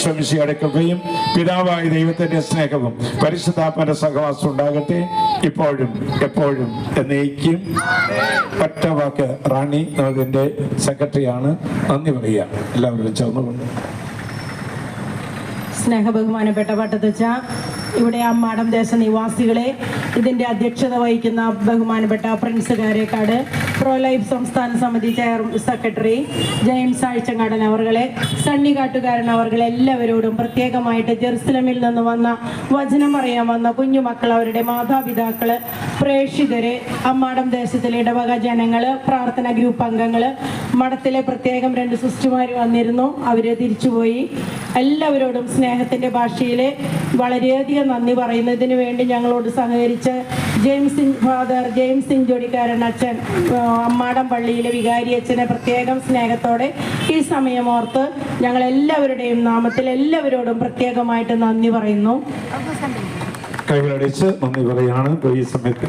ഈശോമിശിഹായുടെ കൃപയും പിതാവായ ദൈവത്തിന്റെ സ്നേഹവും പരിശുദ്ധാത്മാവിന്റെ സഹവാസം ഉണ്ടാകട്ടെ ഇപ്പോഴും എപ്പോഴും എന്നേക്കും. ഒറ്റ വാക്ക് റാണി അതിന്റെ സെക്രട്ടറിയാണ്. നന്ദി പറയുക എല്ലാവരും ചേർന്നുകൊണ്ട്. സ്നേഹബഹുമാനപ്പെട്ട പട്ടത്തച്ഛ, ഇവിടെ അമ്മാടം ദേശ നിവാസികളെ, ഇതിൻ്റെ അധ്യക്ഷത വഹിക്കുന്ന ബഹുമാനപ്പെട്ട പ്രിൻസ് കാരേക്കാട്, പ്രോ ലൈഫ് സംസ്ഥാന സമിതി സെക്രട്ടറി ജെയിംസ് ആഴ്ചങ്ങാടൻ അവർകളെ, സണ്ണി കാട്ടുകാരൻ അവർകളെ, എല്ലാവരോടും പ്രത്യേകമായിട്ട് ജെറുസലമിൽ നിന്ന് വന്ന വചനം പറയാൻ വന്ന കുഞ്ഞുമക്കൾ, അവരുടെ മാതാപിതാക്കൾ, പ്രേക്ഷിതരെ, അമ്മാടം ദേശത്തിലെ ഇടവക ജനങ്ങൾ, പ്രാർത്ഥന ഗ്രൂപ്പ് അംഗങ്ങൾ, മഠത്തിലെ പ്രത്യേകം 2 സിസ്റ്റർമാർ വന്നിരുന്നു, അവർ തിരിച്ചുപോയി. എല്ലാവരോടും സ്നേഹത്തിൻ്റെ ഭാഷയിൽ വളരെയധികം നന്ദി പറയുന്നതിന് വേണ്ടി ഞങ്ങളോട് സഹകരിച്ച ഫാദർ ജെയിംസ് ഇഞ്ചോടിക്കാരൻ അച്ഛൻ, അമ്മാടം പള്ളിയിലെ വികാരി അച്ഛനെ പ്രത്യേകം സ്നേഹത്തോടെ ഈ സമയമോർത്ത് ഞങ്ങൾ എല്ലാവരുടെയും നാമത്തിൽ എല്ലാവരോടും പ്രത്യേകമായിട്ട് നന്ദി പറയുന്നു. കൈകളടിച്ച് നന്ദി പറയാണ് ഈ സമയത്ത്.